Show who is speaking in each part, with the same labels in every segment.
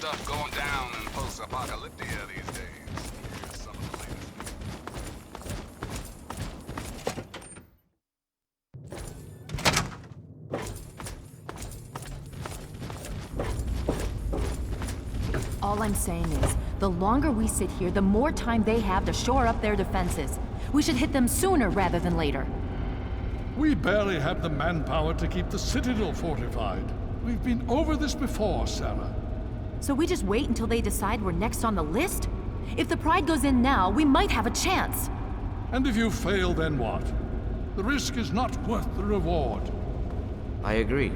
Speaker 1: stuff going down in post-apocalyptia these days. Here's some of the
Speaker 2: latest. All I'm saying is, the longer we sit here, the more time they have to shore up their defenses. We should hit them sooner rather than later.
Speaker 3: We barely have the manpower to keep the Citadel fortified. We've been over this before, Sarah.
Speaker 2: So we just wait until they decide we're next on the list? If the Pride goes in now, we might have a chance.
Speaker 3: And if you fail, then what? The risk is not worth the reward.
Speaker 4: I agree.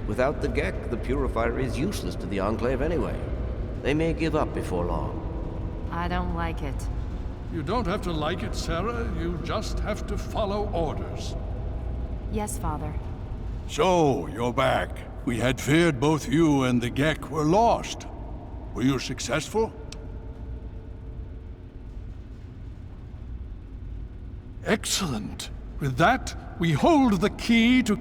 Speaker 4: Without the Gek, the Purifier is useless to the Enclave anyway. They may give up before long.
Speaker 2: I don't like it.
Speaker 3: You don't have to like it, Sarah. You just have to follow orders.
Speaker 2: Yes, Father.
Speaker 5: So, you're back. We had feared both you and the Gek were lost. Were you successful?
Speaker 3: Excellent. With that, we hold the key to...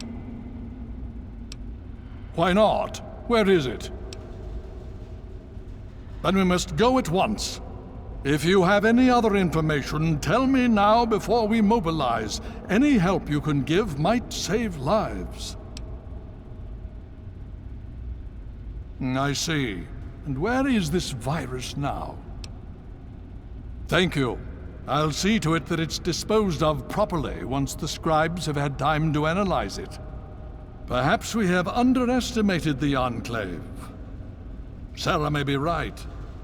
Speaker 3: Why not? Where is it? Then we must go at once. If you have any other information, tell me now before we mobilize. Any help you can give might save lives. I see. And where is this virus now? Thank you. I'll see to it that it's disposed of properly once the scribes have had time to analyze it. Perhaps we have underestimated the Enclave. Sarah may be right.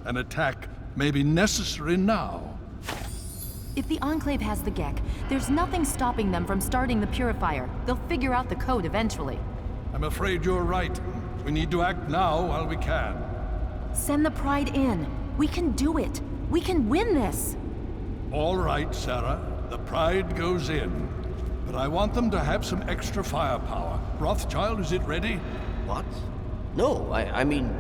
Speaker 3: An attack may be necessary now.
Speaker 2: If the Enclave has the Gek, there's nothing stopping them from starting the Purifier. They'll figure out the code eventually.
Speaker 3: I'm afraid you're right. We need to act now while we can.
Speaker 2: Send the Pride in. We can do it. We can win this.
Speaker 3: All right, Sarah. The Pride goes in. But I want them to have some extra firepower. Rothschild, is it ready?
Speaker 4: What? No, I mean,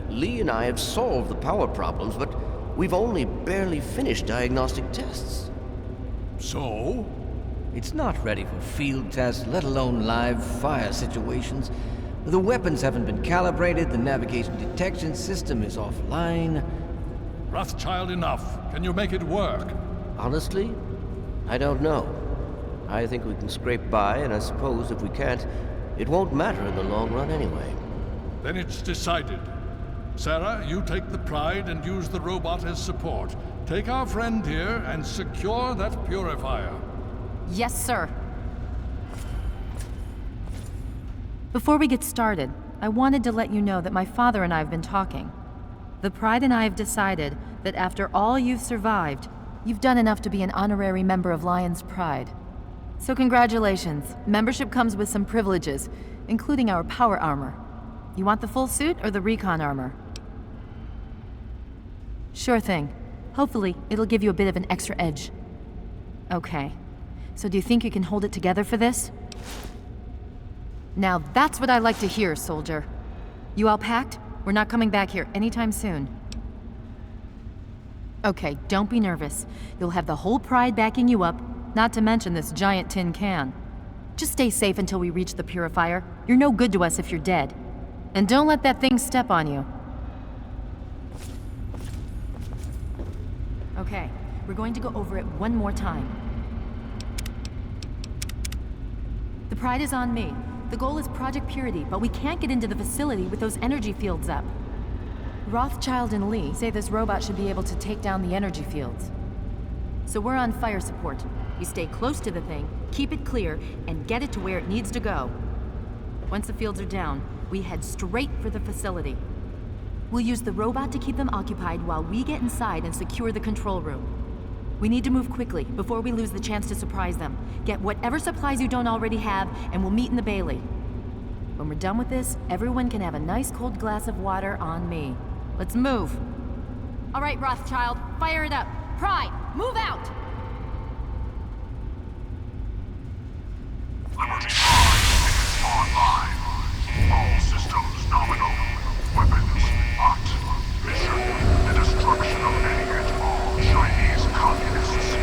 Speaker 4: Lee and I have solved the power problems, but we've only barely finished diagnostic tests.
Speaker 3: So?
Speaker 6: It's not ready for field tests, let alone live fire situations. The weapons haven't been calibrated, the navigation detection system is offline.
Speaker 3: Rothschild, enough. Can you make it work?
Speaker 4: Honestly, I don't know. I think we can scrape by, and I suppose if we can't, it won't matter in the long run anyway.
Speaker 3: Then it's decided. Sarah, you take the Pride and use the robot as support. Take our friend here and secure that Purifier.
Speaker 2: Yes, sir. Before we get started, I wanted to let you know that my father and I have been talking. The Pride and I have decided that after all you've survived, you've done enough to be an honorary member of Lion's Pride. So congratulations. Membership comes with some privileges, including our power armor. You want the full suit or the recon armor? Sure thing. Hopefully, it'll give you a bit of an extra edge. Okay. So do you think you can hold it together for this? Now that's what I like to hear, soldier. You all packed? We're not coming back here anytime soon. Okay, don't be nervous. You'll have the whole Pride backing you up, not to mention this giant tin can. Just stay safe until we reach the Purifier. You're no good to us if you're dead. And don't let that thing step on you. Okay, we're going to go over it one more time. The Pride is on me. The goal is Project Purity, but we can't get into the facility with those energy fields up. Rothschild and Lee say this robot should be able to take down the energy fields. So we're on fire support. We stay close to the thing, keep it clear, and get it to where it needs to go. Once the fields are down, we head straight for the facility. We'll use the robot to keep them occupied while we get inside and secure the control room. We need to move quickly before we lose the chance to surprise them. Get whatever supplies you don't already have, and we'll meet in the Bailey. When we're done with this, everyone can have a nice cold glass of water on me. Let's move. All right, Rothschild, fire it up. Pride, move out!
Speaker 1: Liberty Pride online. All systems nominal. Weapons hot. Mission: the destruction of any and all Chinese communists.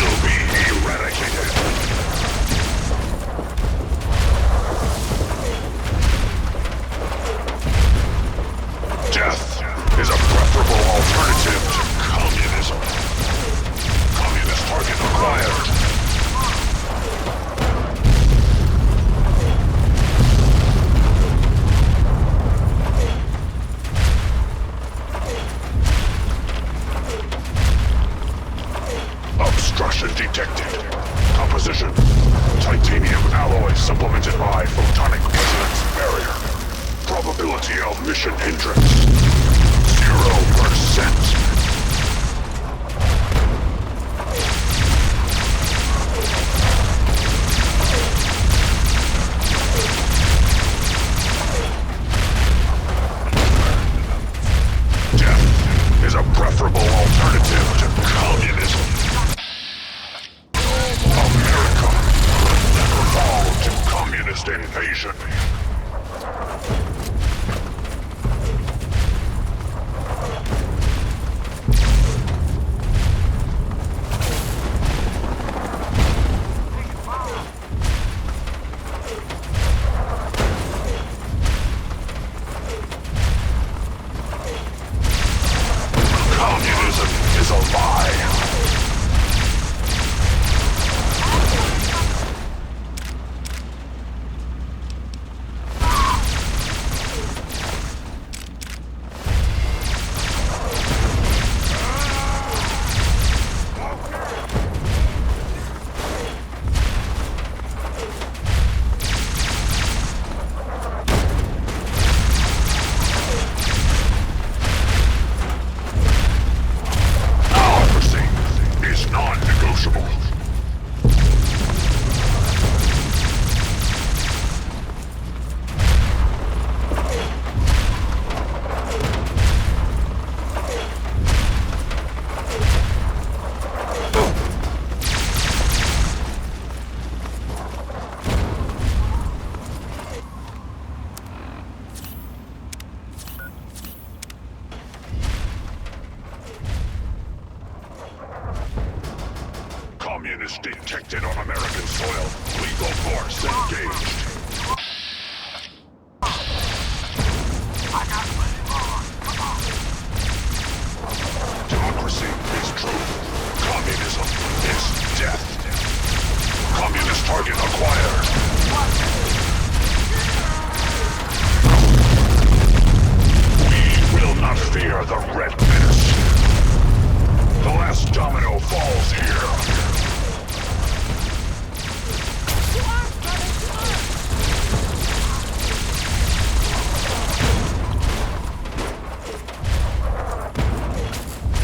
Speaker 1: will be eradicated. Death is a preferable alternative to communism. Communist target acquired. Obstruction detected. Composition: titanium alloy supplemented by photonic resonance barrier. Probability of mission hindrance: 0%. Death is a preferable alternative to communism. America will never fall to communist invasion. Communism is a lie. Democracy is non-negotiable. Communist detected on American soil. Lethal force engaged. Democracy is truth. Communism is death. Communist target acquired. We will not fear the Red Menace. The last domino falls here.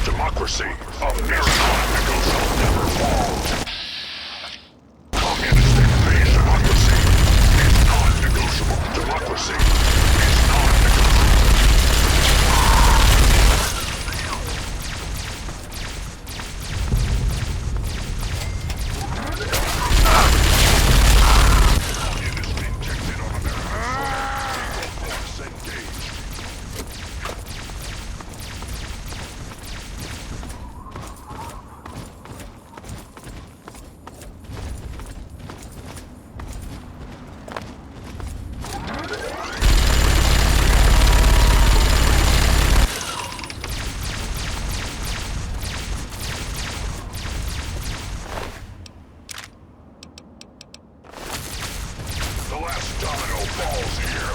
Speaker 1: Democracy, a mere non-negotiable, never fall. Communist invasion. Democracy is non-negotiable. Democracy is non-negotiable. Communist detected on American soil. Lethal force engaged. The last domino falls here.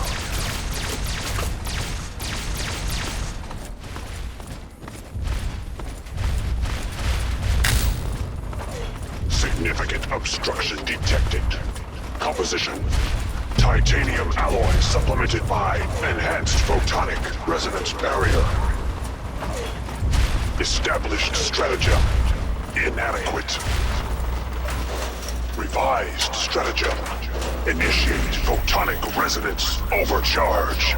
Speaker 1: Significant obstruction detected. Composition: titanium alloy supplemented by enhanced photonic resonance barrier. Established stratagem inadequate. Revised stratagem: initiate photonic resonance overcharge.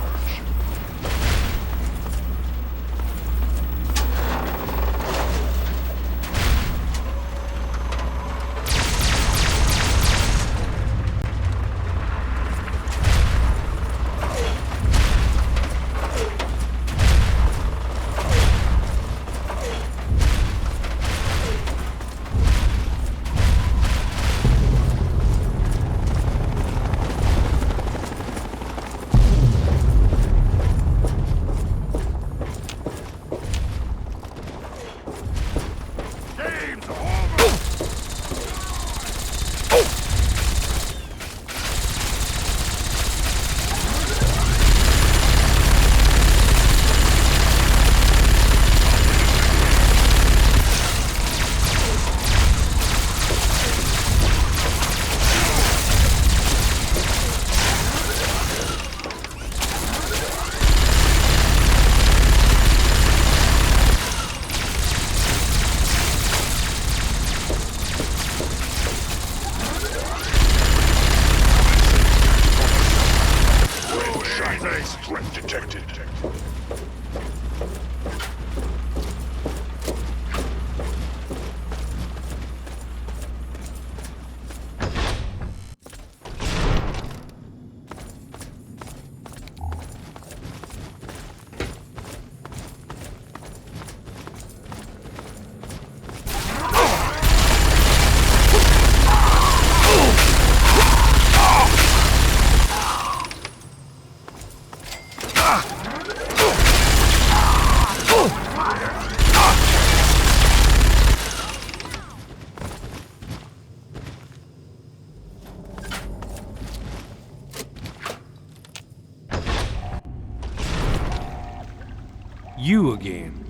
Speaker 7: You again.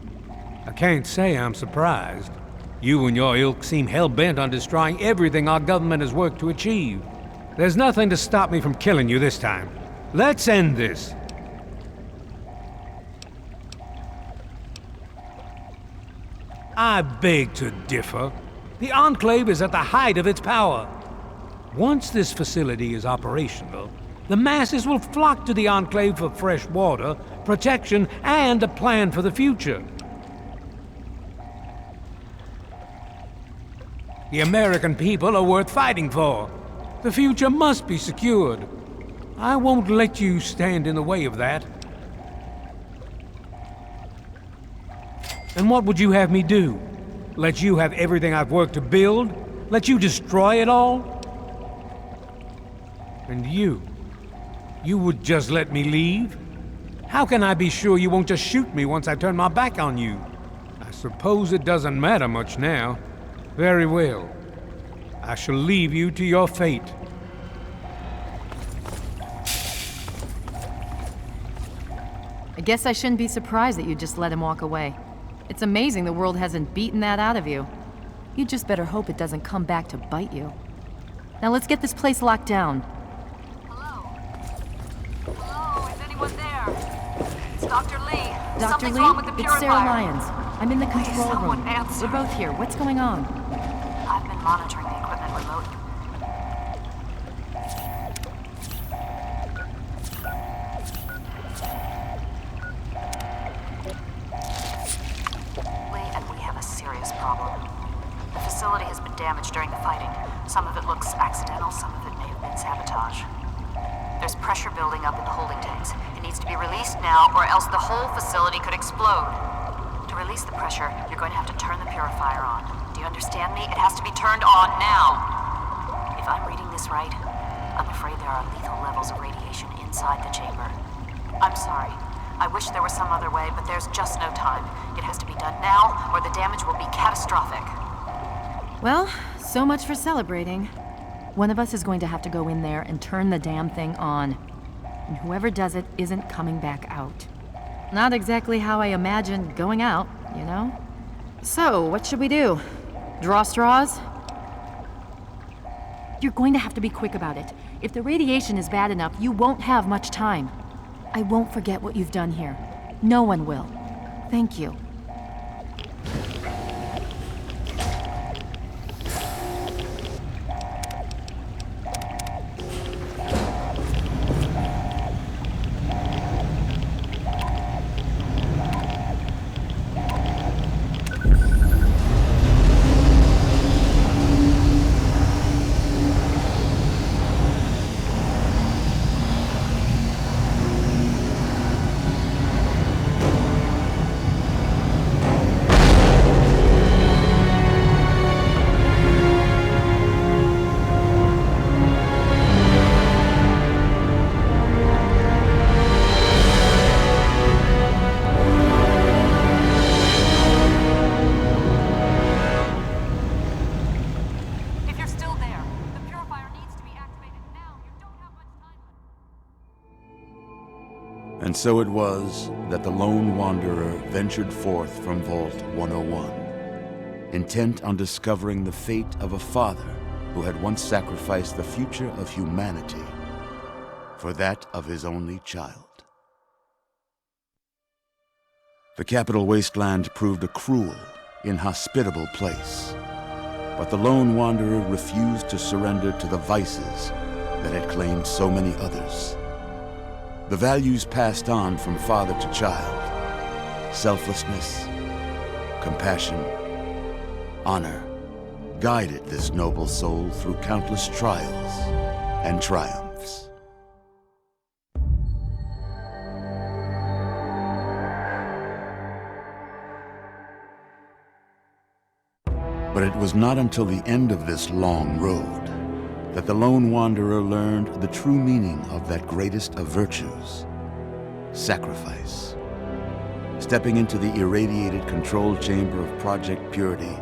Speaker 7: I can't say I'm surprised. You and your ilk seem hell-bent on destroying everything our government has worked to achieve. There's nothing to stop me from killing you this time. Let's end this. I beg to differ. The Enclave is at the height of its power. Once this facility is operational, the masses will flock to the Enclave for fresh water, protection, and a plan for the future. The American people are worth fighting for. The future must be secured. I won't let you stand in the way of that. And what would you have me do? Let you have everything I've worked to build? Let you destroy it all? And you would just let me leave? How can I be sure you won't just shoot me once I turn my back on you? I suppose it doesn't matter much now. Very well. I shall leave you to your fate.
Speaker 2: I guess I shouldn't be surprised that you just let him walk away. It's amazing the world hasn't beaten that out of you. You just better hope it doesn't come back to bite you. Now let's get this place locked down.
Speaker 8: Hello? Hello, is anyone there? It's Dr. Lee.
Speaker 2: Dr.
Speaker 8: Something's
Speaker 2: Lee,
Speaker 8: wrong with the
Speaker 2: it's
Speaker 8: purifier.
Speaker 2: Sarah Lyons. I'm in the
Speaker 8: Please,
Speaker 2: control
Speaker 8: someone
Speaker 2: room.
Speaker 8: answer.
Speaker 2: We're both here. What's going on?
Speaker 8: I've been monitoring the equipment remotely. Lee and we have a serious problem. The facility has been damaged during the fighting. Some of it looks accidental, some of it may have been sabotage. There's pressure building up in the holding tanks. It needs to be released now, or else the whole facility could explode. To release the pressure, you're going to have to turn the purifier on. Do you understand me? It has to be turned on now. If I'm reading this right, I'm afraid there are lethal levels of radiation inside the chamber. I'm sorry. I wish there was some other way, but there's just no time. It has to be done now, or the damage will be catastrophic.
Speaker 2: Well, so much for celebrating. One of us is going to have to go in there and turn the damn thing on. And whoever does it isn't coming back out. Not exactly how I imagined going out, you know? So, what should we do? Draw straws? You're going to have to be quick about it. If the radiation is bad enough, you won't have much time. I won't forget what you've done here. No one will. Thank you.
Speaker 9: And so it was that the lone wanderer ventured forth from Vault 101, intent on discovering the fate of a father who had once sacrificed the future of humanity for that of his only child. The capital wasteland proved a cruel, inhospitable place, but the lone wanderer refused to surrender to the vices that had claimed so many others. The values passed on from father to child, selflessness, compassion, honor, guided this noble soul through countless trials and triumphs. But it was not until the end of this long road that the lone wanderer learned the true meaning of that greatest of virtues, sacrifice. Stepping into the irradiated control chamber of Project Purity,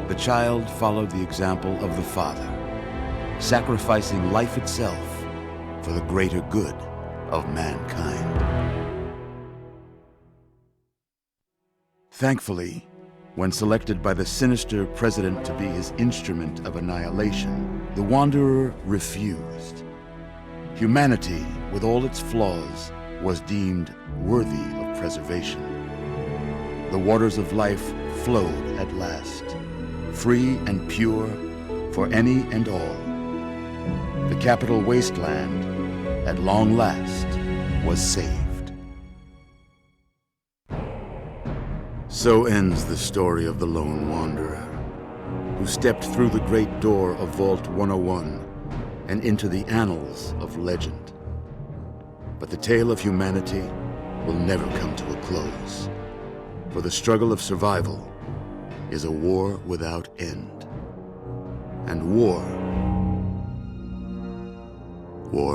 Speaker 9: the child followed the example of the father, sacrificing life itself for the greater good of mankind. Thankfully, when selected by the sinister president to be his instrument of annihilation, the Wanderer refused. Humanity, with all its flaws, was deemed worthy of preservation. The waters of life flowed at last, free and pure for any and all. The capital wasteland, at long last, was saved. So ends the story of the Lone Wanderer, who stepped through the great door of Vault 101 and into the annals of legend. But the tale of humanity will never come to a close, for the struggle of survival is a war without end. And war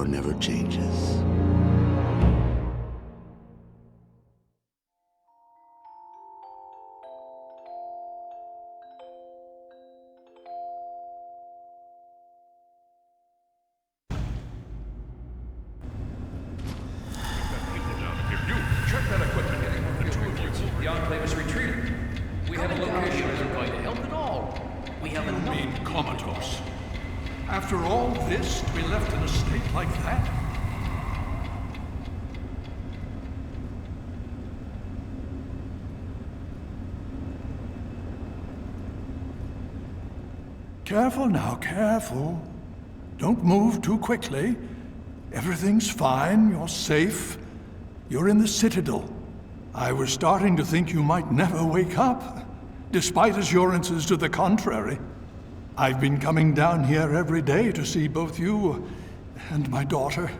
Speaker 9: never changes.
Speaker 3: Check that equipment. The two of you. The Enclave is retreating. We have a location.
Speaker 4: Isn't going to help at all. We have
Speaker 3: You
Speaker 4: enough.
Speaker 3: mean comatose? After all this, to be left in a state like that? Careful now, careful. Don't move too quickly. Everything's fine, you're safe. You're in the Citadel. I was starting to think you might never wake up, despite assurances to the contrary. I've been coming down here every day to see both you and my daughter.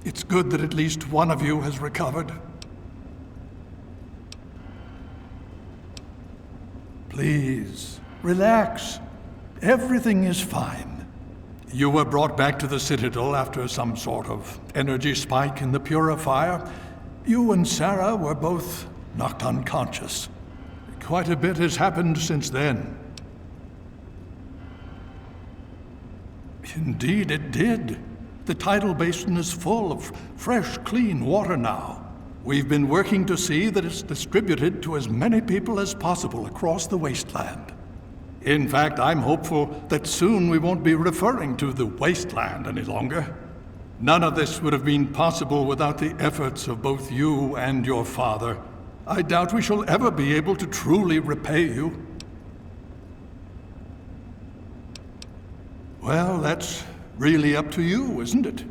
Speaker 3: It's good that at least one of you has recovered. Please, relax. Everything is fine. You were brought back to the Citadel after some sort of energy spike in the purifier. You and Sarah were both knocked unconscious. Quite a bit has happened since then. Indeed, it did. The tidal basin is full of fresh, clean water now. We've been working to see that it's distributed to as many people as possible across the wasteland. In fact, I'm hopeful that soon we won't be referring to the wasteland any longer. None of this would have been possible without the efforts of both you and your father. I doubt we shall ever be able to truly repay you. Well, that's really up to you, isn't it?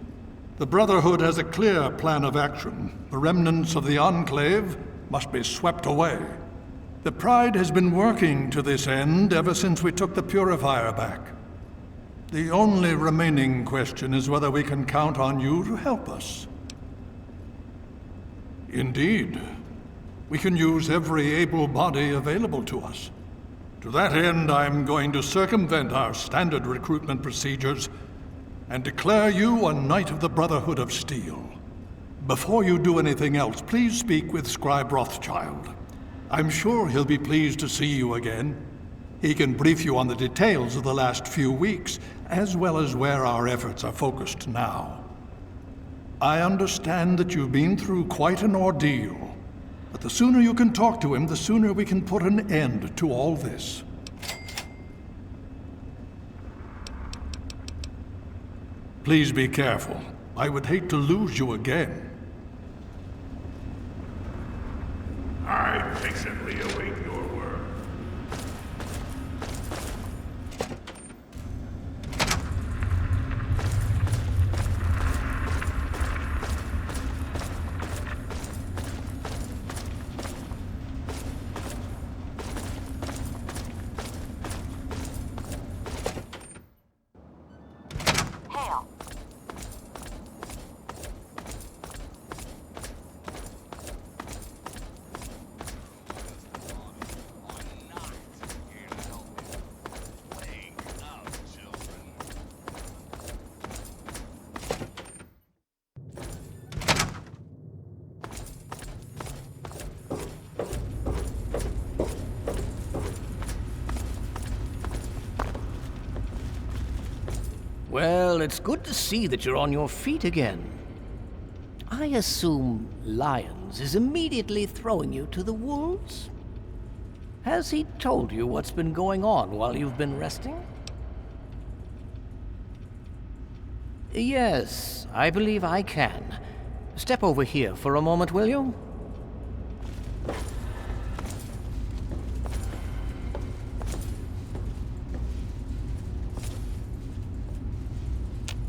Speaker 3: The Brotherhood has a clear plan of action. The remnants of the Enclave must be swept away. The Pride has been working to this end ever since we took the Purifier back. The only remaining question is whether we can count on you to help us. Indeed. We can use every able body available to us. To that end, I'm going to circumvent our standard recruitment procedures and declare you a Knight of the Brotherhood of Steel. Before you do anything else, please speak with Scribe Rothschild. I'm sure he'll be pleased to see you again. He can brief you on the details of the last few weeks, as well as where our efforts are focused now. I understand that you've been through quite an ordeal, but the sooner you can talk to him, the sooner we can put an end to all this. Please be careful. I would hate to lose you again.
Speaker 1: I patiently await your word.
Speaker 8: Hail.
Speaker 4: Well, it's good to see that you're on your feet again. I assume Lyons is immediately throwing you to the wolves?
Speaker 6: Has he told you what's been going on while you've been resting? Yes, I believe I can. Step over here for a moment, will you?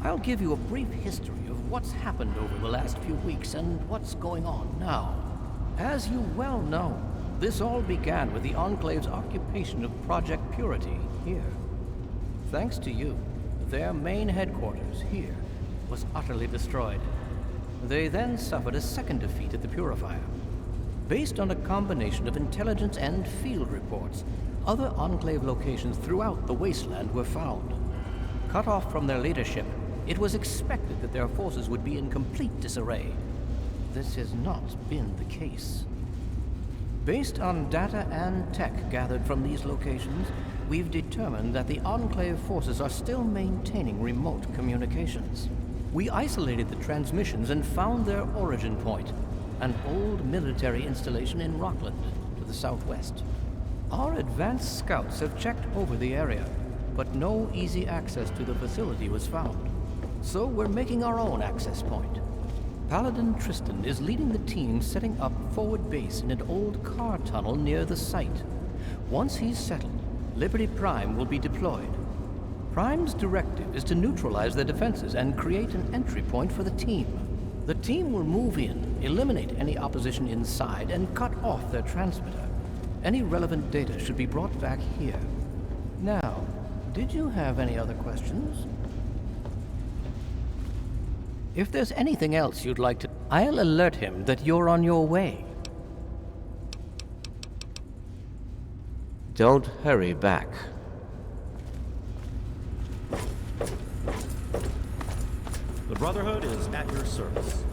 Speaker 6: I'll give you a brief history of what's happened over the last few weeks and what's going on now. As you well know, this all began with the Enclave's occupation of Project Purity here. Thanks to you, their main headquarters here was utterly destroyed. They then suffered a second defeat at the Purifier. Based on a combination of intelligence and field reports, other Enclave locations throughout the wasteland were found. Cut off from their leadership, it was expected that their forces would be in complete disarray. This has not been the case. Based on data and tech gathered from these locations, we've determined that the Enclave forces are still maintaining remote communications. We isolated the transmissions and found their origin point, an old military installation in Rockland, to the southwest. Our advanced scouts have checked over the area, but no easy access to the facility was found. So we're making our own access point. Paladin Tristan is leading the team setting up forward base in an old car tunnel near the site. Once he's settled, Liberty Prime will be deployed. Prime's directive is to neutralize their defenses and create an entry point for the team. The team will move in, eliminate any opposition inside, and cut off their transmitter. Any relevant data should be brought back here. Now, did you have any other questions? If there's anything else you'd like to, I'll alert him that you're on your way.
Speaker 4: Don't hurry back.
Speaker 10: The Brotherhood is at your service.